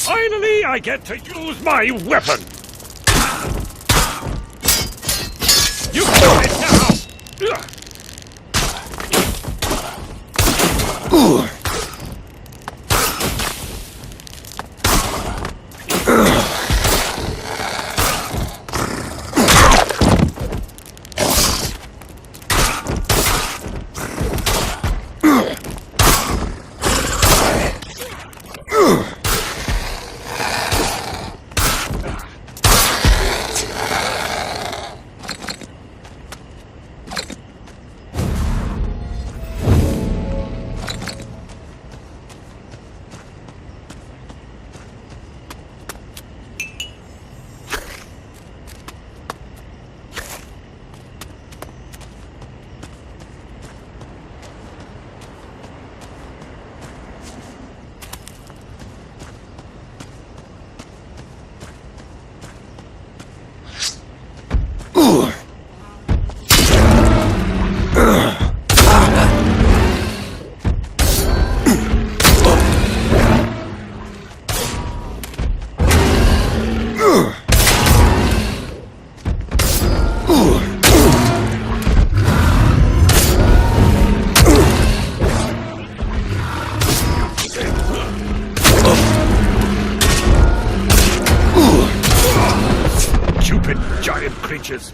Finally, I get to use my weapon! You got it now! Stupid giant creatures.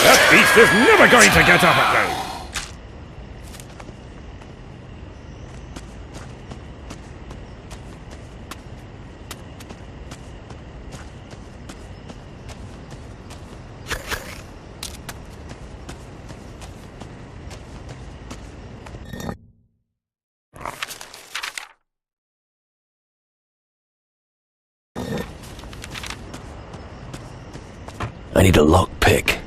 That beast is never going to get up again! I need a lockpick.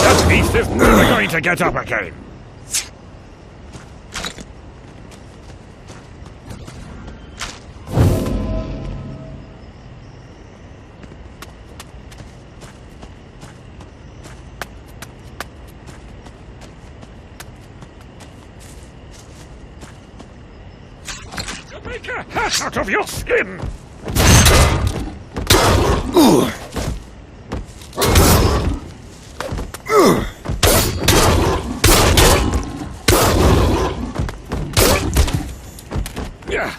That beast is never going to get up again! make a hat out of your skin! Yeah.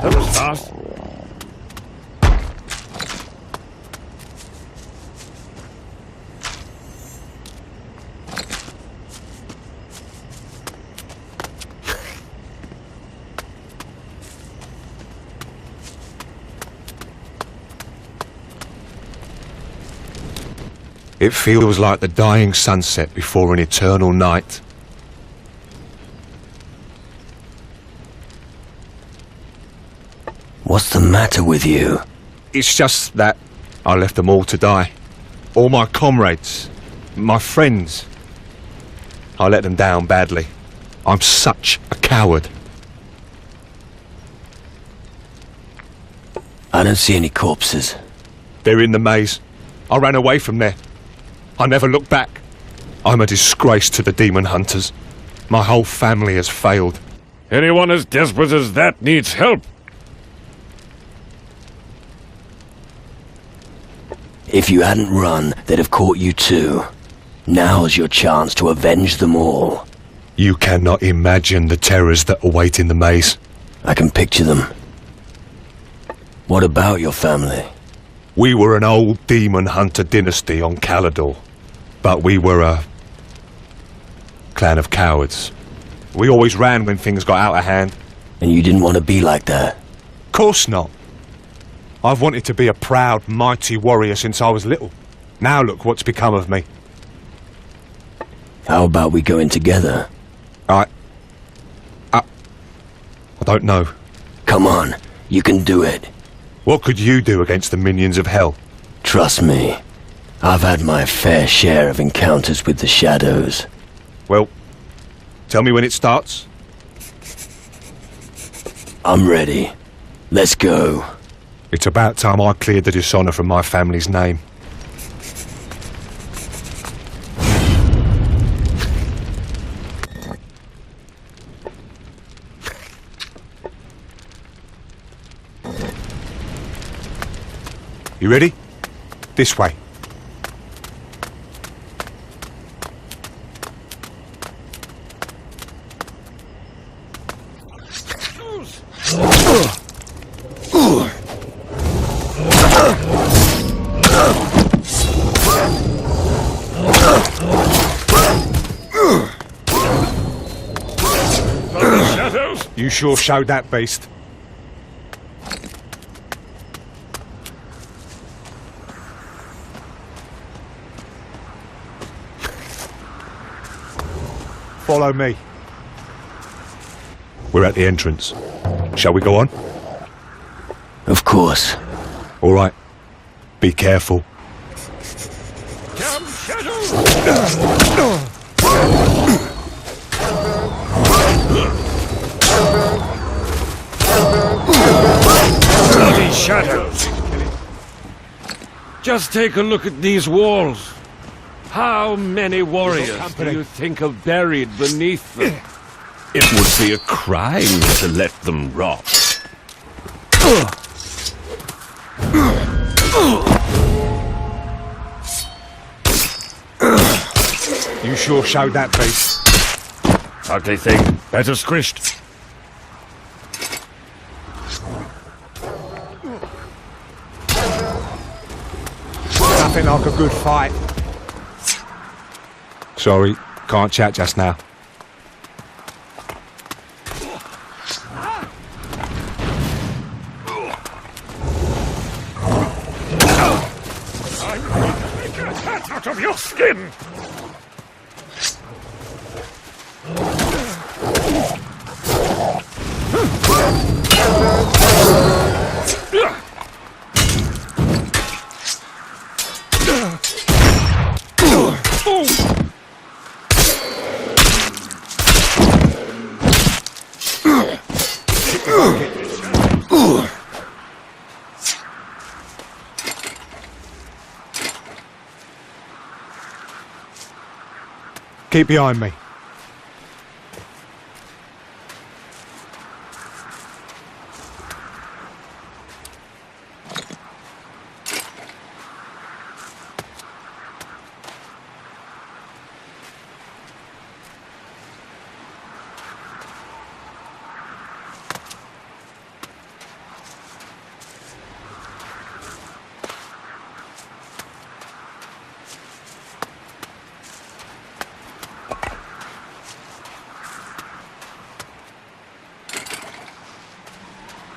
That was fast. It feels like the dying sunset before an eternal night. What's the matter with you? It's just that I left them all to die. All my comrades, my friends. I let them down badly. I'm such a coward. I don't see any corpses. They're in the maze. I ran away from there. I never looked back. I'm a disgrace to the demon hunters. My whole family has failed. Anyone as desperate as that needs help. If you hadn't run, they'd have caught you too. Now's your chance to avenge them all. You cannot imagine the terrors that await in the maze. I can picture them. What about your family? We were an old demon hunter dynasty on Calador, but we were a clan of cowards. We always ran when things got out of hand. And you didn't want to be like that? Course not. I've wanted to be a proud, mighty warrior since I was little. Now look what's become of me. How about we go in together? I don't know. Come on, you can do it. What could you do against the minions of hell? Trust me, I've had my fair share of encounters with the shadows. Well, tell me when it starts. I'm ready. Let's go. It's about time I cleared the dishonor from my family's name. You ready? This way. You sure showed that beast. Follow me. We're at the entrance. Shall we go on? Of course. All right. Be careful. Come, Shadow! Bloody shadows! Just take a look at these walls. How many warriors do you think are buried beneath them? It would be a crime to let them rot. You sure showed that beast. Ugly thing. Better squished. Nothing like a good fight. Sorry, can't chat just now. Keep behind me.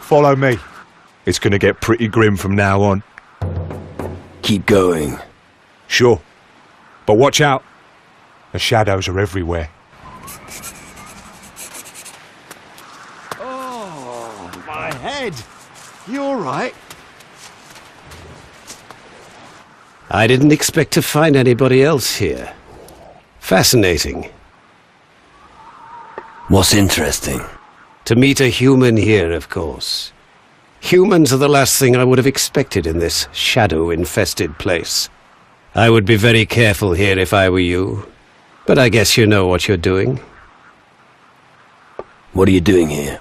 Follow me. It's gonna get pretty grim from now on. Keep going. Sure. But watch out. The shadows are everywhere. Oh, my head. You all right? I didn't expect to find anybody else here. Fascinating. What's interesting? To meet a human here, of course. Humans are the last thing I would have expected in this shadow-infested place. I would be very careful here if I were you. But I guess you know what you're doing. What are you doing here?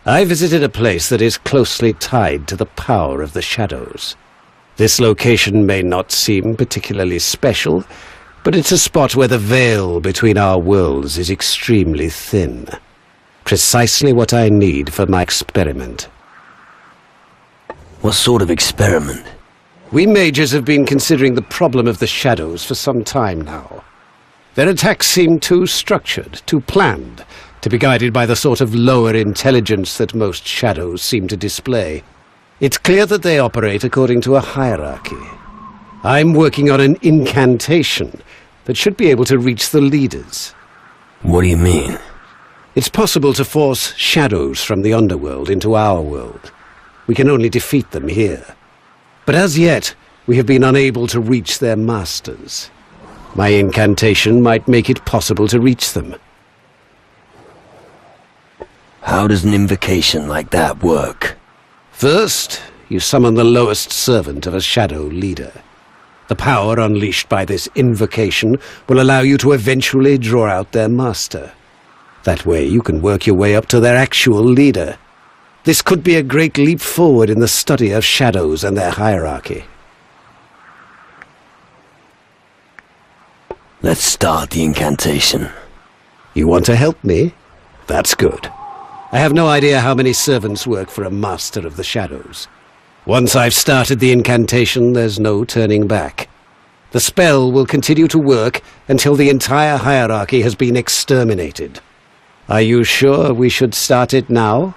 I visited a place that is closely tied to the power of the shadows. This location may not seem particularly special, but it's a spot where the veil between our worlds is extremely thin. Precisely what I need for my experiment. What sort of experiment? We mages have been considering the problem of the shadows for some time now. Their attacks seem too structured, too planned, to be guided by the sort of lower intelligence that most shadows seem to display. It's clear that they operate according to a hierarchy. I'm working on an incantation that should be able to reach the leaders. What do you mean? It's possible to force shadows from the underworld into our world. We can only defeat them here. But as yet, we have been unable to reach their masters. My incantation might make it possible to reach them. How does an invocation like that work? First, you summon the lowest servant of a shadow leader. The power unleashed by this invocation will allow you to eventually draw out their master. That way you can work your way up to their actual leader. This could be a great leap forward in the study of shadows and their hierarchy. Let's start the incantation. You want to help me? That's good. I have no idea how many servants work for a master of the shadows. Once I've started the incantation, there's no turning back. The spell will continue to work until the entire hierarchy has been exterminated. Are you sure we should start it now?